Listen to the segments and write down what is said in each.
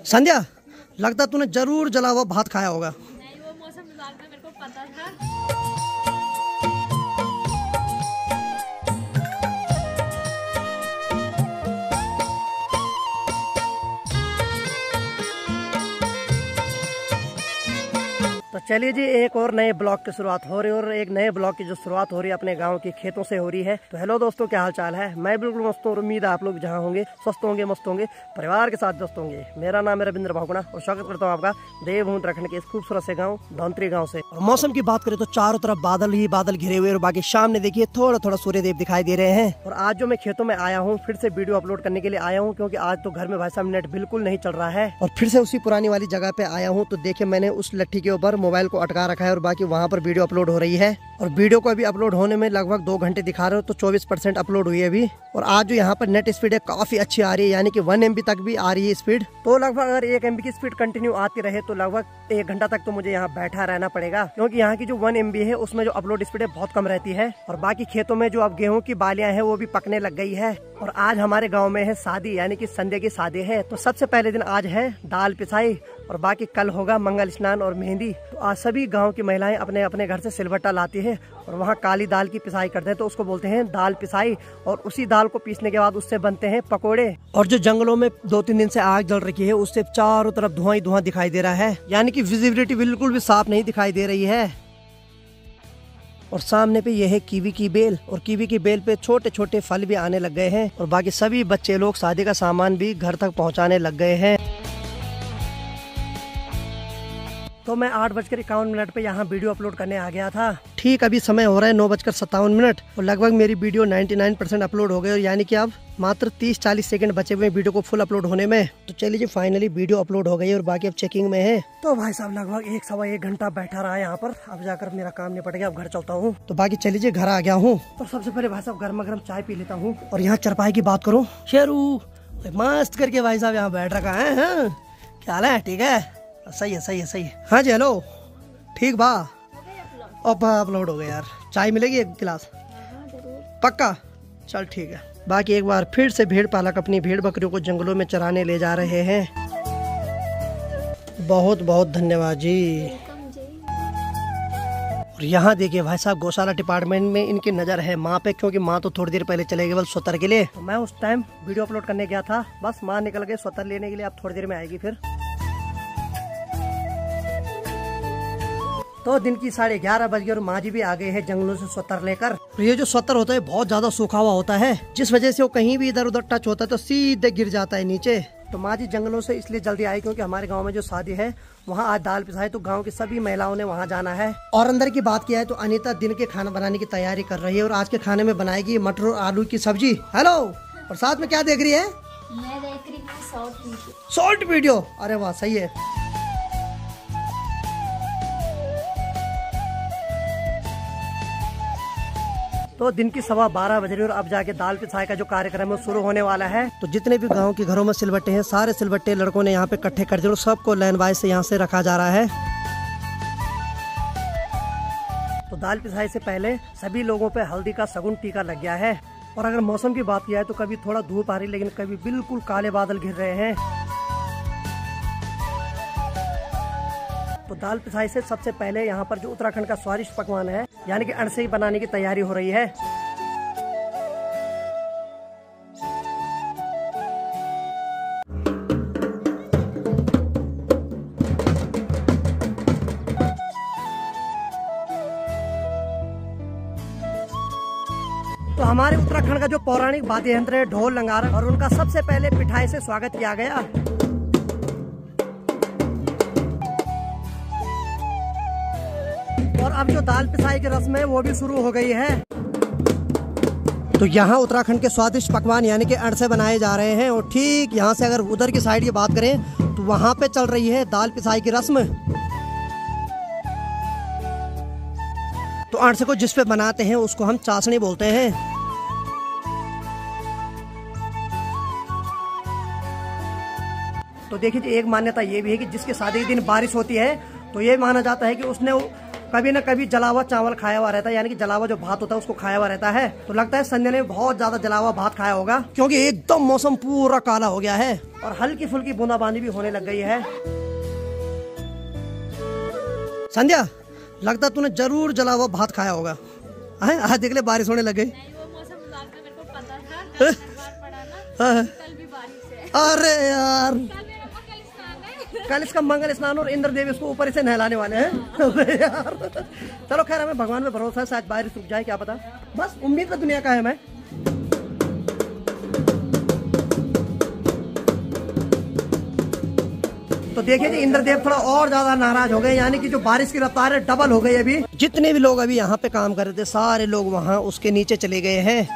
संध्या, लगता तूने जरूर जला हुआ भात खाया होगा। नहीं, वो मौसम विभाग में मेरे को पता था। तो चलिए जी, एक और नए ब्लॉग की शुरुआत हो रही है और एक नए ब्लॉग की जो शुरुआत हो रही है अपने गांव के खेतों से हो रही है। तो हेलो दोस्तों, क्या हाल चाल है? मैं बिल्कुल मस्त हूँ और उम्मीद है आप लोग जहाँ होंगे स्वस्थ होंगे, मस्त होंगे, परिवार के साथ दोस्त होंगे। मेरा नाम है रविंद्र भावगुणा और स्वागत करता हूँ आपका देवभूमि उत्तराखंड के इस खूबसूरत से गाँव धौंतरी गाँव से। और मौसम की बात करें तो चारों तरफ बादल ही बादल घिरे हुए और बाकी सामने देखिए थोड़ा थोड़ा सूर्यदेव दिखाई दे रहे हैं। और आज जो मैं खेतों में आया हूँ, फिर से वीडियो अपलोड करने के लिए आया हूँ, क्योंकि आज तो घर में भाई साहब नेट बिल्कुल नहीं चल रहा है। और फिर से उसी पुरानी वाली जगह पे आया हूँ। तो देखिए, मैंने उस लट्ठी के ऊपर मोबाइल को अटका रखा है और बाकी वहाँ पर वीडियो अपलोड हो रही है। और वीडियो को अभी अपलोड होने में लगभग 2 घंटे दिखा रहे हो, तो 24% अपलोड हुई है अभी। और आज जो यहाँ पर नेट स्पीड है काफी अच्छी आ रही है, यानी कि 1 MB तक भी आ रही है स्पीड। तो लगभग अगर 1 MB की स्पीड कंटिन्यू आती रहे तो लगभग 1 घंटा तक तो मुझे यहाँ बैठा रहना पड़ेगा, क्योंकि यहाँ की जो 1 MB है उसमें जो अपलोड स्पीड है बहुत कम रहती है। और बाकी खेतों में जो अब गेहूं की बालियां हैं वो भी पकने लग गई है। और आज हमारे गाँव में है शादी, यानी कि संध्या की शादी है। तो सबसे पहले दिन आज है दाल पिसाई और बाकी कल होगा मंगल स्नान और मेहंदी। तो आज सभी गांव की महिलाएं अपने अपने घर से सिलबट्टा लाती है और वहाँ काली दाल की पिसाई करते हैं, तो उसको बोलते हैं दाल पिसाई। और उसी दाल को पीसने के बाद उससे बनते हैं पकोड़े। और जो जंगलों में 2-3 दिन से आग जल रखी है उससे चारों तरफ धुआं ही धुआं दिखाई दे रहा है, यानी कि विजिबिलिटी बिल्कुल भी साफ नहीं दिखाई दे रही है। और सामने पे ये है कीवी की बेल, और कीवी की बेल पे छोटे छोटे फल भी आने लग गए हैं। और बाकी सभी बच्चे लोग शादी का सामान भी घर तक पहुँचाने लग गए हैं। तो मैं 8:51 पे यहाँ वीडियो अपलोड करने आ गया था। ठीक अभी समय हो रहा है 9:57 और लगभग मेरी वीडियो 99% अपलोड हो गई, और यानी कि अब मात्र 30-40 सेकंड बचे हुए वीडियो को फुल अपलोड होने में। तो चलिए जी, फाइनली वीडियो अपलोड हो गई और बाकी अब चेकिंग में है। तो भाई साहब लगभग 1-1.25 घंटा बैठा रहा है यहाँ पर। अब जाकर मेरा काम निपट गया, अब घर चलता हूँ। तो बाकी चलिए जी, घर आ गया हूँ। तो सबसे पहले भाई साहब गर्मा गर्म चाय पी लेता हूँ। और यहाँ चरपाई की बात करूँ, शेरू मस्त करके भाई साहब यहाँ बैठ रखा है। क्या हाल है? ठीक है, सही है, सही है, सही है। हाँ जी, हेलो, ठीक बा अपलोड हो गया यार। चाय मिलेगी 1 गिलास? पक्का, चल ठीक है। बाकी एक बार फिर से भेड़ पालक अपनी भेड़ बकरियों को जंगलों में चराने ले जा रहे हैं। बहुत बहुत धन्यवाद जी। और यहाँ देखिए भाई साहब, गौशाला डिपार्टमेंट में इनकी नज़र है माँ पे, क्योंकि माँ तो थोड़ी देर पहले चले गए स्वतर के लिए। तो मैं उस टाइम वीडियो अपलोड करने गया था, बस माँ निकल गए स्वतर लेने के लिए। अब थोड़ी देर में आएगी फिर। तो दिन की 11:30 बज गए और माँ जी भी आ गए हैं जंगलों से स्वतर लेकर। तो ये जो स्वतर होता है बहुत ज्यादा सूखा हुआ होता है, जिस वजह से वो कहीं भी इधर उधर टच होता है तो सीधे गिर जाता है नीचे। तो माँ जी जंगलों से इसलिए जल्दी आई क्योंकि हमारे गांव में जो शादी है वहाँ आज दाल पिसाई, तो गांव की सभी महिलाओं ने वहाँ जाना है। और अंदर की बात किया है तो अनीता दिन के खाना बनाने की तैयारी कर रही है और आज के खाने में बनाएगी मटर और आलू की सब्जी। हेलो, और साथ में क्या देख रही है? मैं देख रही हूँ शॉर्ट वीडियो। अरे वाह, सही है। तो दिन की 12:15 बज रही और अब जाके दाल पिसाई का जो कार्यक्रम है वो शुरू होने वाला है। तो जितने भी गांव के घरों में सिलबट्टे हैं, सारे सिलबट्टे लड़कों ने यहाँ पे इकट्ठे कर दिए और सबको लाइन वाइज से यहाँ से रखा जा रहा है। तो दाल पिसाई से पहले सभी लोगों पे हल्दी का सगुन टीका लग गया है। और अगर मौसम की बात किया है तो कभी थोड़ा धूप आ रही, लेकिन कभी बिल्कुल काले बादल घिर रहे हैं। तो दाल पिसाई से सबसे पहले यहाँ पर जो उत्तराखंड का स्वादिष्ट पकवान है, यानी कि अणसे बनाने की तैयारी हो रही है। तो हमारे उत्तराखंड का जो पौराणिक वाद्य यंत्र है ढोल नगारा, और उनका सबसे पहले पिठाई से स्वागत किया गया। और अब जो दाल पिसाई की रस्म है वो भी शुरू हो गई है। तो यहाँ उत्तराखंड के स्वादिष्ट पकवान यानी कि अणसे बनाए जा रहे हैं। और ठीक यहाँ से अगर उधर की साइड की बात करें तो वहाँ पे चल रही है दाल पिसाई की रस्म। तो अणसे को जिस पे बनाते हैं उसको हम चाशनी बोलते हैं। तो देखिए, एक मान्यता ये भी है कि जिसके शादी के दिन बारिश होती है तो ये माना जाता है कि उसने कभी न कभी जला हुआ चावल खाया हुआ रहता है, यानी कि जला हुआ जो भात होता है उसको खाया हुआ रहता है। तो लगता है संध्या ने बहुत ज्यादा जला हुआ भात खाया होगा, क्योंकि एकदम मौसम पूरा काला हो गया है और हल्की फुल्की बूंदाबांदी भी होने लग गई है। संध्या, लगता है तूने जरूर जला हुआ भात खाया होगा। आज देख ले बारिश होने लग गई। नहीं, वो मौसम विभाग में मेरे को पता था, कल बीमार पड़ा ना, कल भी बारिश है। अरे यार, कल मेरा मंगल स्नान है। कल इसका मंगल स्नान और इंद्र देव इसको ऊपर से नहलाने वाले हैं। अरे यार, चलो खैर, हमें भगवान पे भरोसा है, शायद बारिश रुक जाए, क्या पता। बस उम्मीद तो दुनिया का है। मैं तो देखिए जी, इंद्रदेव थोड़ा और ज्यादा नाराज हो गए, यानी कि जो बारिश की रफ्तार है डबल हो गई। अभी जितने भी लोग अभी यहाँ पे काम कर रहे थे सारे लोग वहाँ उसके नीचे चले गए हैं।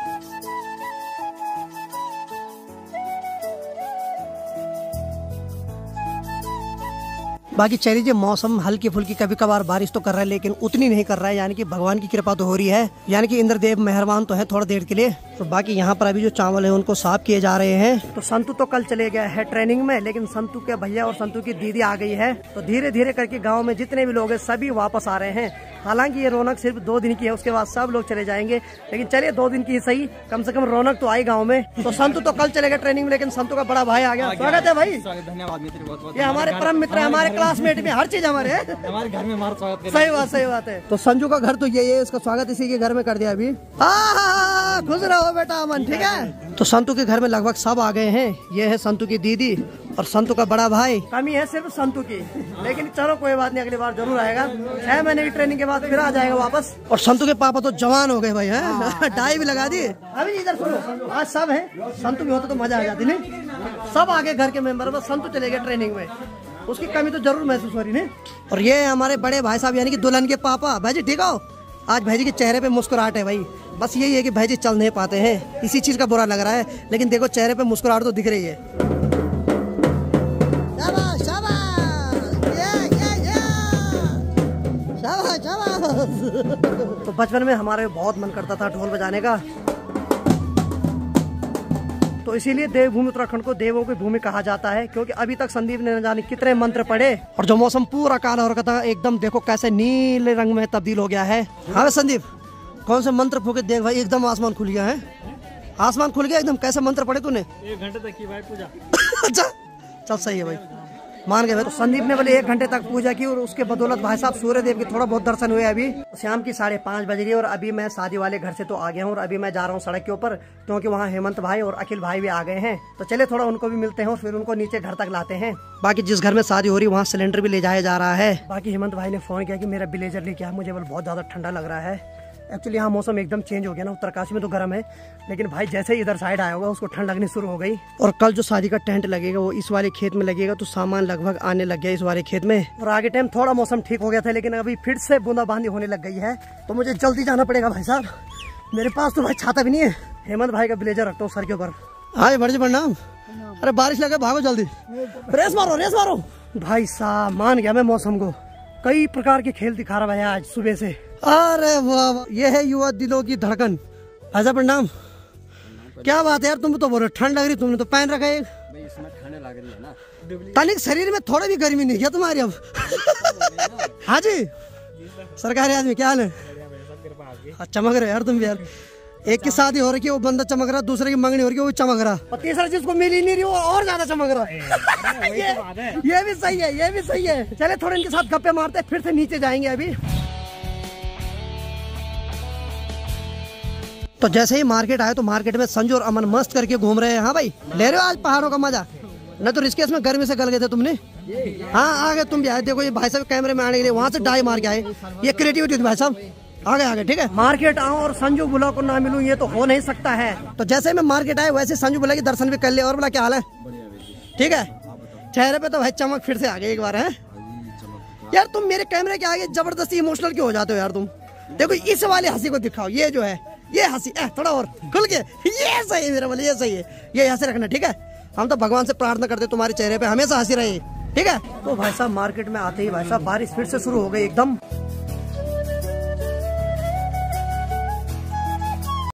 बाकी चलिए जी, मौसम हल्की फुल्की कभी कभार बारिश तो कर रहा है, लेकिन उतनी नहीं कर रहा है, यानी कि भगवान की कृपा तो हो रही है, यानी कि इंद्रदेव मेहरबान तो है थोड़ा देर के लिए। तो बाकी यहाँ पर अभी जो चावल है उनको साफ किए जा रहे हैं। तो संतू तो कल चले गया है ट्रेनिंग में, लेकिन संतू के भैया और संतू की दीदी आ गई है। तो धीरे धीरे करके गाँव में जितने भी लोग हैं सभी वापस आ रहे हैं। हालांकि ये रौनक सिर्फ 2 दिन की है, उसके बाद सब लोग चले जाएंगे, लेकिन चलिए 2 दिन की ही सही, कम से कम रौनक तो आई गाँव में। तो संतू तो कल चले गए ट्रेनिंग में, लेकिन संतू का बड़ा भाई आ गया। स्वागत है भाई। धन्यवाद मित्र, बहुत ये हमारे परम मित्र है, हमारे क्लासमेट में, हर चीज हमारे है। हमारे घर में हमारा स्वागत। सही बात है। तो संजू का घर तो यही है, इसका स्वागत इसी के घर में कर दिया अभी। खुश रहो बेटा अमन, ठीक है। तो संतू के घर में लगभग सब आ गए हैं। ये है संतू की दीदी और संतू का बड़ा भाई। कमी है सिर्फ संतू की, लेकिन चलो कोई बात नहीं, अगली बार जरूर आएगा। 6 महीने की ट्रेनिंग के बाद फिर आ जाएगा वापस। और संतू के पापा तो जवान हो गए भाई, है डाई भी लगा दी। अभी इधर सुनो, आज सब है, संतू भी होता तो मजा आ जाती। नहीं, सब आगे घर के मेंबर, बस संतू चले गए ट्रेनिंग में, उसकी कमी तो जरूर महसूस हो रही है। और ये है हमारे बड़े भाई साहब, यानी कि दुल्हन के पापा। भाई जी ठीक हो? आज भाई जी के चेहरे पे मुस्कुराहट है भाई। बस यही है कि भाई जी चल नहीं पाते हैं, इसी चीज का बुरा लग रहा है, लेकिन देखो चेहरे पे मुस्कुराहट तो दिख रही है। शाबाश शाबाश, शाबाश शाबाश। तो बचपन में हमारे बहुत मन करता था ढोल बजाने का, तो इसीलिए देवभूमि उत्तराखंड को देवों की भूमि कहा जाता है, क्योंकि अभी तक संदीप ने न जाने कितने मंत्र पढ़े। और जो मौसम पूरा काला हो रखा था, एकदम देखो कैसे नीले रंग में तब्दील हो गया है। हाँ संदीप, कौन से मंत्र फूके? देख भाई एकदम आसमान खुल गया है, आसमान खुल गया एकदम। कैसे मंत्र पढ़े तूने? 1 घंटे तक की भाई पूजा। अच्छा चल सही है भाई, मान गए भाई। तो संदीप ने बोले 1 घंटे तक पूजा की, और उसके बदौलत भाई साहब सूर्य देव के थोड़ा बहुत दर्शन हुए। अभी शाम की 5:30 बज गई और अभी मैं शादी वाले घर से तो आ गया हूँ, और अभी मैं जा रहा हूँ सड़क के ऊपर, क्योंकि वहाँ हेमंत भाई और अखिल भाई भी आ गए हैं। तो चले थोड़ा उनको भी मिलते हैं और फिर उनको नीचे घर तक लाते हैं। बाकी जिस घर में शादी हो रही है वहाँ सिलेंडर भी ले जाया जा रहा है। बाकी हेमंत भाई ने फोन किया कि मेरा ब्लेजर लेके आ, मुझे बहुत ज्यादा ठंडा लग रहा है। एक्चुअली यहाँ मौसम एकदम चेंज हो गया ना, उत्तरकाशी में तो गर्म है, लेकिन भाई जैसे ही इधर साइड आया होगा उसको ठंड लगनी शुरू हो गई। और कल जो शादी का टेंट लगेगा वो इस वाले खेत में लगेगा, तो सामान लगभग आने लग गया इस वाले खेत में। और आगे टाइम थोड़ा मौसम ठीक हो गया था, लेकिन अभी फिर से बूंदाबांदी होने लग गई है, तो मुझे जल्दी जाना पड़ेगा भाई साहब। मेरे पास तो भाई छाता भी नहीं है। हेमंत भाई का ब्लेजर रखता हूँ सर के ऊपर। हाँ बड़ी प्रणाम। अरे बारिश लगे, भागो जल्दी, रेस मारो रेस मारो। भाई साहब मान गया मैं मौसम को, कई प्रकार के खेल दिखा रहा है आज सुबह से। अरे वाह, ये है युवा दिलों की धड़कन। ऐसा प्रणाम। क्या बात है यार, तुम तो बोल रहे ठंड लग रही, तुमने तो पहन रखा है। इसमें ठंड लग रही है ना, तनिक शरीर में थोड़ा भी गर्मी नहीं क्या तुम्हारी अब? हाँ जी, सरकारी आदमी क्या हाल है? चमक रहे यार तुम भी यार। एक की शादी हो रही है वो बंदा चमक रहा, दूसरे की मंगनी हो रही है वो चमक रहा, और तीसरा जिसको मिल ही नहीं रही वो और ज्यादा चमक रहा है। ये भी सही है, ये भी सही है। चले थोड़े इनके साथ गप्पे मारते हैं, फिर से नीचे जाएंगे अभी। तो जैसे ही मार्केट आए तो मार्केट में संजू और अमन मस्त करके घूम रहे हैं। हाँ भाई, ले रहे हो आज पहाड़ों का मजा? न तो ऋषिकेश में गर्मी से गल गए थे तुमने। हाँ आ गए तुम भी आए। देखो ये भाई साहब कैमरे में आने के लिए वहाँ से डाई मार के आए, ये क्रिएटिविटी थी भाई साहब। आगे ठीक है। मार्केट आऊँ और संजू बुला को ना मिलूं ये तो हो नहीं सकता है। तो जैसे मैं मार्केट आए वैसे संजू बुला के दर्शन भी कर लिया। और बोला क्या हाल है? ठीक है। चेहरे पे तो भाई चमक फिर से आ गई एक बार है। यार तुम मेरे कैमरे के आगे जबरदस्ती इमोशनल क्यों हो जाते हो यार तुम? देखो इस वाले हंसी को दिखाओ, ये जो है ये हंसी थोड़ा और खुल के, ये सही है मेरा बोले, ये सही है, ये हंसी रखना ठीक है। हम तो भगवान से प्रार्थना करते तुम्हारे चेहरे पे हमेशा हंसी रहे, ठीक है। तो भाई साहब मार्केट में आते ही भाई साहब बारिश फिर से शुरू हो गई एकदम।